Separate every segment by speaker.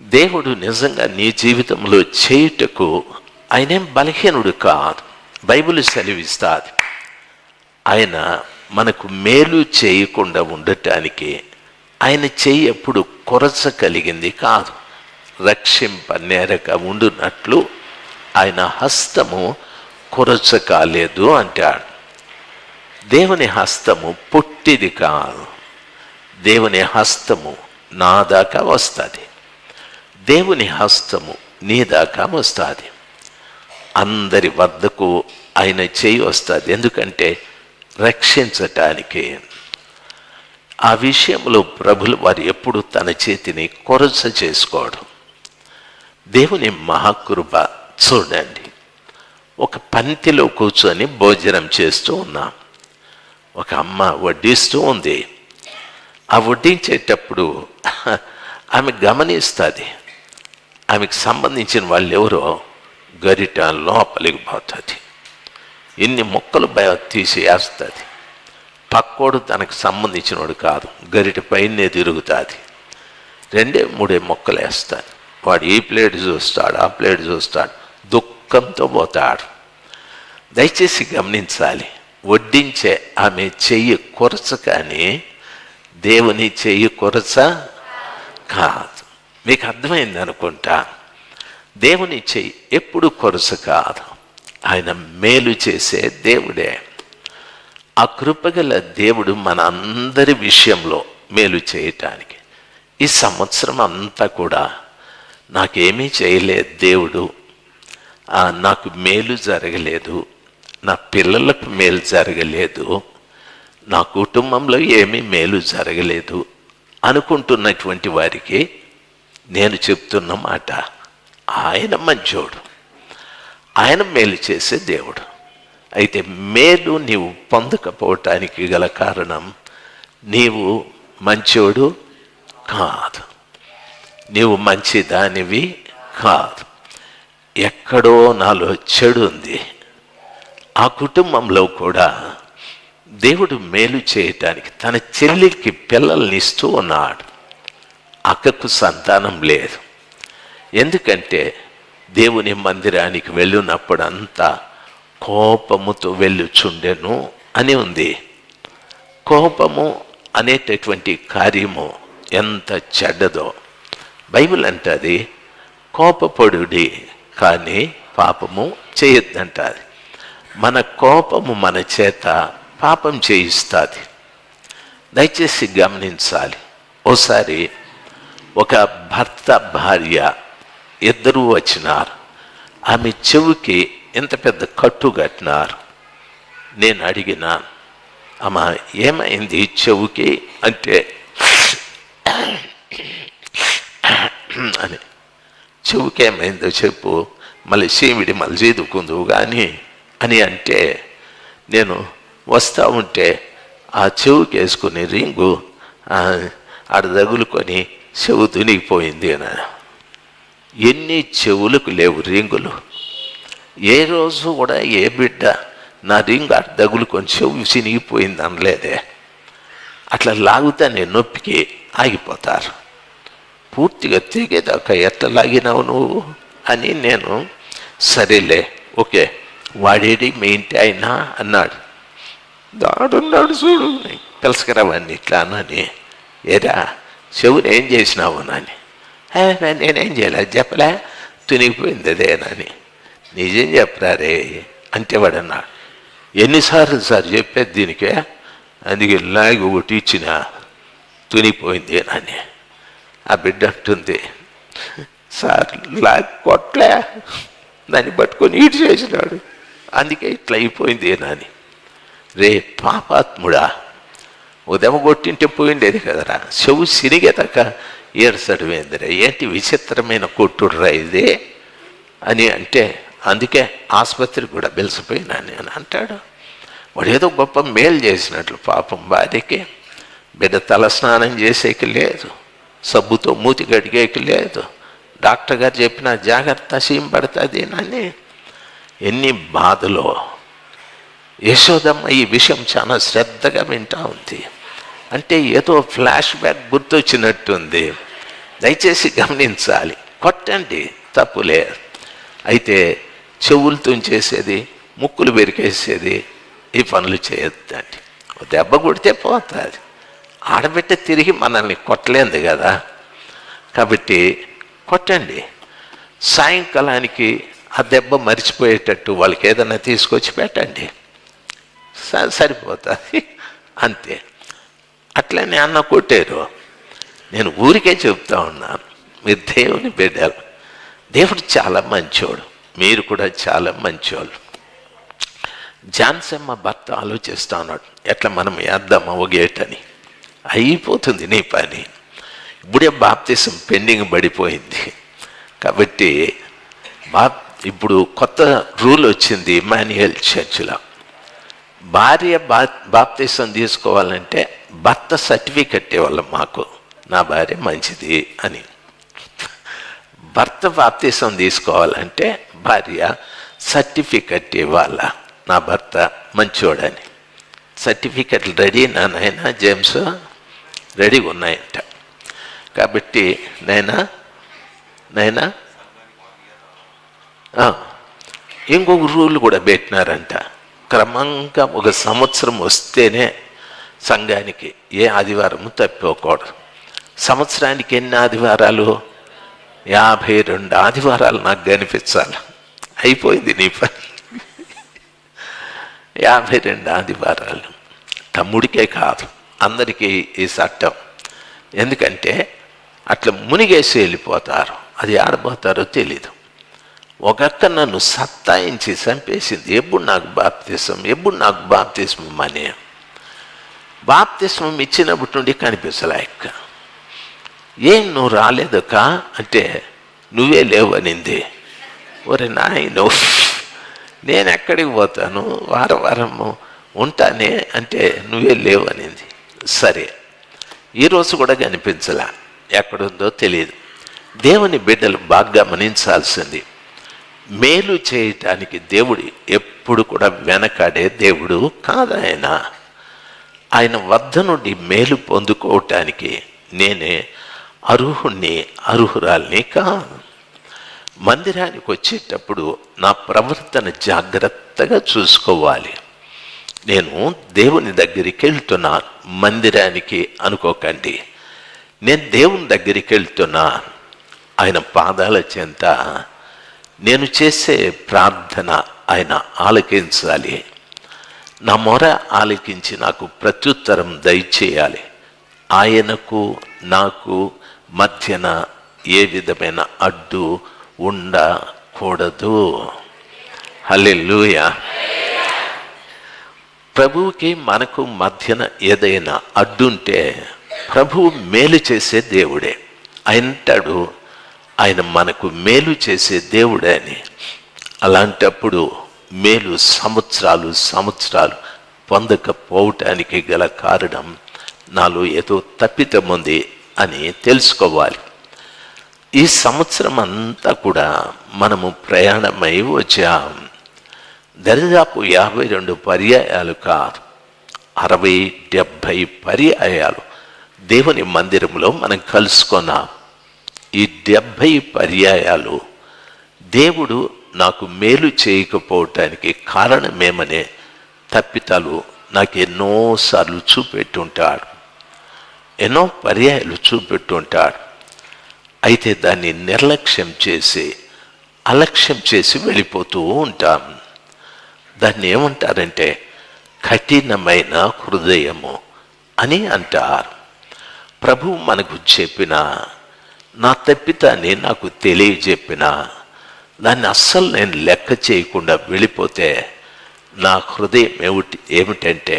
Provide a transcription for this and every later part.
Speaker 1: దేవుడు నిజంగా నీ జీవితంలో చేయుటకు ఆయనేం బలహీనుడు కాదు. బైబిల్ సెలవిస్తాది ఆయన మనకు మేలు చేయకుండా ఉండటానికి ఆయన చెయ్యి ఎప్పుడు కొరచ కలిగింది కాదు. రక్షింపనేరక ఉండునట్లు ఆయన హస్తము కొరచ కాలేదు అంటాడు. దేవుని హస్తము పొట్టిది కాదు. దేవుని హస్తము నా దాకా వస్తుంది. దేవుని హస్తము నీ దాకా వస్తుంది. అందరి వద్దకు ఆయన చేయి వస్తుంది. ఎందుకంటే రక్షించటానికి. ఆ విషయంలో ప్రభులు వారు ఎప్పుడు తన చేతిని కొరచ చేసుకోడు. దేవుని మహాకృప చూడండి. ఒక పంక్తిలో కూర్చొని భోజనం చేస్తూ ఉన్నాం. ఒక అమ్మ వడ్డిస్తూ ఉంది. ఆ వడ్డించేటప్పుడు ఆమె గమనిస్తుంది, ఆమెకు సంబంధించిన వాళ్ళు ఎవరో గరిట లోపలికి పోతుంది. ఎన్ని మొక్కలు తీసి వేస్తుంది. పక్కోడు తనకు సంబంధించిన వాడు కాదు, గరిట పైనే తిరుగుతుంది. 2-3 మొక్కలు వేస్తాడు. వాడు ఈ ప్లేట్ చూస్తాడు, ఆ ప్లేట్ చూస్తాడు, దుఃఖంతో పోతాడు. దయచేసి గమనించాలి, వడ్డించే ఆమె చెయ్యి కొరచ కానీ దేవుని చెయ్యి కొరచ కాదు. మీకు అర్థమైంది అనుకుంటా. దేవుని చెయ్యి ఎప్పుడు కొరచ కాదు. ఆయన మేలు చేసే దేవుడే. ఆ కృపగల దేవుడు మన అందరి విషయంలో మేలు చేయటానికి ఈ సంవత్సరం అంతా కూడా నాకేమీ చేయలేదు దేవుడు, నాకు మేలు జరగలేదు, నా పిల్లలకు మేలు జరగలేదు, నా కుటుంబంలో ఏమీ మేలు జరగలేదు అనుకుంటున్నటువంటి వారికి నేను చెప్తున్న మాట, ఆయన మంచోడు, ఆయన మేలు చేసే దేవుడు. అయితే మేలు నీవు పొందకపోవటానికి గల కారణం నీవు మంచోడు కాదు, నీవు మంచిదానివి కాదు. ఎక్కడో నాలో చెడు ఉంది. ఆ కుటుంబంలో కూడా దేవుడు మేలు చేయటానికి తన చెల్లికి పిల్లల్ని ఇస్తూ ఉన్నాడు. అక్కకు సంతానం లేదు. ఎందుకంటే దేవుని మందిరానికి వెళ్ళినప్పుడంతా కోపముతో వెళ్ళుచుండెను అని ఉంది. కోపము అనేటటువంటి కార్యము ఎంత చెడ్డదో బైబిల్ అంటది. కోపపడుడి కానీ పాపము చేయొద్దంటది. మన కోపము మన చేత పాపం చేయిస్తుంది. దయచేసి గమనించాలి. ఓసారి ఒక భర్త భార్య ఇద్దరూ వచ్చినారు. ఆమె చెవుకి ఎంత పెద్ద కట్టు కట్టినారు. నేను అడిగినాను, అమ్మా ఏమైంది చెవుకి అంటే, అని చెవుకి ఏమైందో చెప్పు, మళ్ళీ చీమిడి మళ్ళీ చీదుకుందువు కానీ అని అంటే, నేను వస్తూ ఉంటే ఆ చెవుకి వేసుకుని రింగు ఆడ తగులుకొని చెవు తునిగిపోయింది అని. ఎన్ని చెవులకు లేవు రింగులు. ఏ రోజు కూడా ఏ బిడ్డ నా రింగ్ ఆడ తగులుకొని చెవు చినిగిపోయింది అనలేదే. అట్లా లాగుతానే నొప్పికి ఆగిపోతారు. పూర్తిగా తెగేదాకా ఎట్లా లాగినావు నువ్వు అని నేను, సరేలే ఓకే వాడేడి మీ ఇంటి అయినా అన్నాడు. దాడున్నాడు చూడు, పిలసకరావన్నీ ఇట్లా అని. ఏరా చెవుని ఏం చేసినావు నాని? నేనేం చేయలేదు, చెప్పలే తునిగిపోయింది అదేనని. నిజం చెప్పరారే అంటే వాడు అన్నాడు. ఎన్నిసార్లు సార్ చెప్పేది దీనికే, అందుకే లాగి ఒకటి ఇచ్చిన తునిగిపోయింది అని. ఆ బిడ్డ అంటుంది, సార్ లాగి కొట్లే, దాన్ని పట్టుకొని ఇటు చేసినాడు, అందుకే ఇట్లా అయిపోయింది అని. రే పాపాత్ముడా, ఉదయం కొట్టింటే పోయిండేది కదరా, చెవు సిరిగేదాక ఏడ్చడమేందిరా, ఏంటి విచిత్రమైన కొట్టుడురా ఇది అని అంటే, అందుకే ఆసుపత్రికి కూడా పిలిచిపోయినాను అని అంటాడు. వాడు ఏదో గొప్ప మేలు చేసినట్లు పాపం భార్యకి. బిడ్డ తల స్నానం చేసేకి లేదు, సబ్బుతో మూతి గడిగేకి లేదు, డాక్టర్ గారు చెప్పిన జాగ్రత్త సీమ్ పడుతుంది అని. ఎన్ని బాధలో. యశోదమ్మ ఈ విషయం చాలా శ్రద్ధగా వింటా ఉంది. అంటే ఏదో ఫ్లాష్ బ్యాక్ గుర్తొచ్చినట్టుంది. దయచేసి గమనించాలి. కొట్టండి, తప్పులే. అయితే చెవులతో చేసేది, ముక్కులు బెరికేసేది, ఈ పనులు చేయొద్దండి. దెబ్బ కొడితే పోతుంది. ఆడబిడ్డ తిరిగి మనల్ని కొట్టలేదు కదా, కాబట్టి కొట్టండి. సాయంకాలానికి ఆ దెబ్బ మరిచిపోయేటట్టు వాళ్ళకి ఏదైనా తీసుకొచ్చి పెట్టండి, సరిపోతుంది, అంతే. అట్లనే అన్న కొట్టారు. నేను ఊరికే చెప్తా ఉన్నాను, మీరు దేవుని బిడ్డలు. దేవుడు చాలా మంచోడు, మీరు కూడా చాలా మంచోళ్ళు. జాన్సమ్మ భర్త ఆలోచిస్తూ ఉన్నాడు, ఎట్లా మనం వేద్దామా ఒక గేటని. అయిపోతుంది నీ పని. ఇప్పుడే బాప్తిసం పెండింగ్ పడిపోయింది కాబట్టి ఇప్పుడు కొత్త రూల్ వచ్చింది ఇమ్మాన్యుయల్ చర్చిలో. భార్య బాప్తిసం తీసుకోవాలంటే భర్త సర్టిఫికెట్ ఇవ్వాలి మాకు, నా భార్య మంచిది అని. భర్త బాప్తిసం తీసుకోవాలంటే భార్య సర్టిఫికెట్ ఇవ్వాల, నా భర్త మంచోడని. సర్టిఫికెట్లు రెడీనా నాయనా జేమ్స్? రెడీగా ఉన్నాయంట. కాబట్టి నైనా ఇంకొక రూల్ కూడా పెట్టినారంట. క్రమంగా 1 సంవత్సరం వస్తేనే సంఘానికి ఏ ఆదివారము తప్పిపోకూడదు. సంవత్సరానికి ఎన్ని ఆదివారాలు? 52 ఆదివారాలు నాకు కనిపించాలి. అయిపోయింది నీ పని. 52 ఆదివారాలు. తమ్ముడికే కాదు, అందరికీ ఈ చట్టం. ఎందుకంటే అట్లా మునిగేసి వెళ్ళిపోతారు, అది ఆడబోతారో తెలీదు. ఒకక్క నన్ను సత్తాయించి చంపేసింది. ఎప్పుడు నాకు బాప్తిస్మం అనే. బాప్తిస్మం ఇచ్చినప్పటి నుండి కనిపించలే అక్క. ఏం నువ్వు రాలేదక్క అంటే నువ్వే లేవనింది. ఒరే నాయనో, నేను ఎక్కడికి పోతాను, వారము ఉంటానే అంటే నువ్వే లేవనింది. సరే, ఈరోజు కూడా కనిపించలే, ఎక్కడుందో తెలియదు. దేవుని బిడ్డలు బాగా గమనించాల్సింది, మేలు చేయటానికి దేవుడు ఎప్పుడు కూడా వెనకాడే దేవుడు కాదు. ఆయన వద్ద నుండి మేలు పొందుకోవటానికి నేనే అర్హురాల్ని కాదు. మందిరానికి వచ్చేటప్పుడు నా ప్రవర్తన జాగ్రత్తగా చూసుకోవాలి. నేను దేవుని దగ్గరికి వెళ్తున్నాను, మందిరానికి అనుకోకండి. నేను దేవుని దగ్గరికి వెళ్తున్నా, ఆయన పాదాల చెంత నేను చేసే ప్రార్థన ఆయన ఆలకించాలి. నా మొర ఆలకించి నాకు ప్రత్యుత్తరం దయచేయాలి. ఆయనకు నాకు మధ్యన ఏ విధమైన అడ్డు ఉండకూడదు. హల్లెలూయా. ప్రభువుకి మనకు మధ్యన ఏదైనా అడ్డుంటే ప్రభువు మేలు చేసే దేవుడే. అంటాడు ఆయన మనకు మేలు చేసే దేవుడే అని. అలాంటప్పుడు మేలు సంవత్సరాలు పొందకపోవటానికి గల కారణం నాలో ఏదో తప్పితం ఉంది అని తెలుసుకోవాలి. ఈ సంవత్సరం అంతా కూడా మనము ప్రయాణమై వచ్చాం. దరిదాపు 52 పర్యాయాలు కాదు, 60-70 పర్యాయాలు దేవుని మందిరంలో మనం కలుసుకున్నాం. ఈ 70 పర్యాయాలు దేవుడు నాకు మేలు చేయకపోవటానికి కారణమేమనే తప్పితాలు నాకు ఎన్నోసార్లు చూపెట్టుంటాడు, ఎన్నో పర్యాయాలు చూపెట్టుంటాడు. అయితే దాన్ని నిర్లక్ష్యం చేసి అలక్ష్యం చేసి వెళ్ళిపోతూ ఉంటాం. దాన్ని ఏమంటారంటే కఠినమైన హృదయము అని అంటారు. ప్రభువు మనకు చెప్పిన, నా తప్పితాన్ని నాకు తెలియజెప్పిన దాన్ని అస్సలు నేను లెక్క చేయకుండా వెళ్ళిపోతే నా హృదయం ఏమిటంటే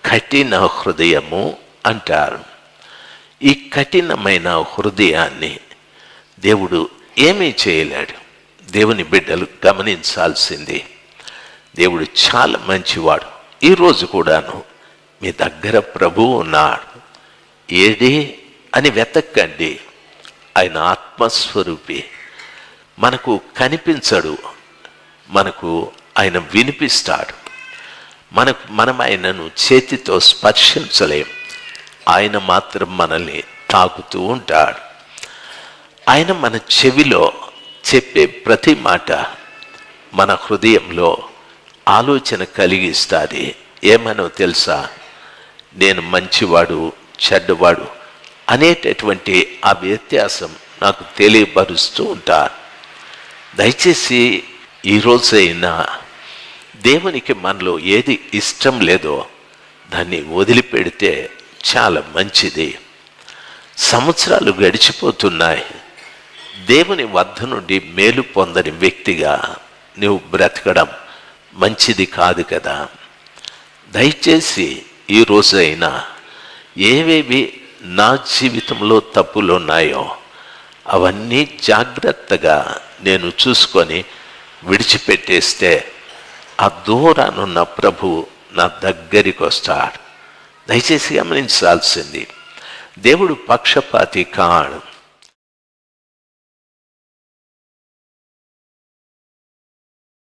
Speaker 1: కఠిన హృదయము అంటారు. ఈ కఠినమైన హృదయాన్ని దేవుడు ఏమీ చేయలేడు. దేవుని బిడ్డలు గమనించాల్సింది, దేవుడు చాలా మంచివాడు. ఈరోజు కూడాను మీ దగ్గర ప్రభువు ఉన్నాడు, ఏది అని వెతక్కండి. ఆయన ఆత్మస్వరూపి. మనకు కనిపించడు, మనకు ఆయన వినిపిస్తాడు. మనం ఆయనను చేతితో స్పర్శించలేం, ఆయన మాత్రం మనల్ని తాకుతూ ఉంటాడు. ఆయన మన చెవిలో చెప్పే ప్రతి మాట మన హృదయంలో ఆలోచన కలిగిస్తుంది. ఏమనో తెలుసా? నేను మంచివాడు, చెడ్డవాడు అనేటటువంటి ఆ వ్యత్యాసం నాకు తెలియపరుస్తూ ఉంటారు. దయచేసి ఈరోజైనా దేవునికి మనలో ఏది ఇష్టం లేదో దాన్ని వదిలిపెడితే చాలా మంచిది. సంవత్సరాలు గడిచిపోతున్నాయి. దేవుని వద్ద నుండి మేలు పొందని వ్యక్తిగా నువ్వు బ్రతకడం మంచిది కాదు కదా. దయచేసి ఈరోజైనా ఏవేవి నా జీవితంలో తప్పులు ఉన్నాయో అవన్నీ జాగ్రత్తగా నేను చూసుకొని విడిచిపెట్టేస్తే ఆ దూరానున్న ప్రభువు నా దగ్గరికి వస్తాడు. దయచేసి గమనించాల్సింది, దేవుడు పక్షపాతి కాడు.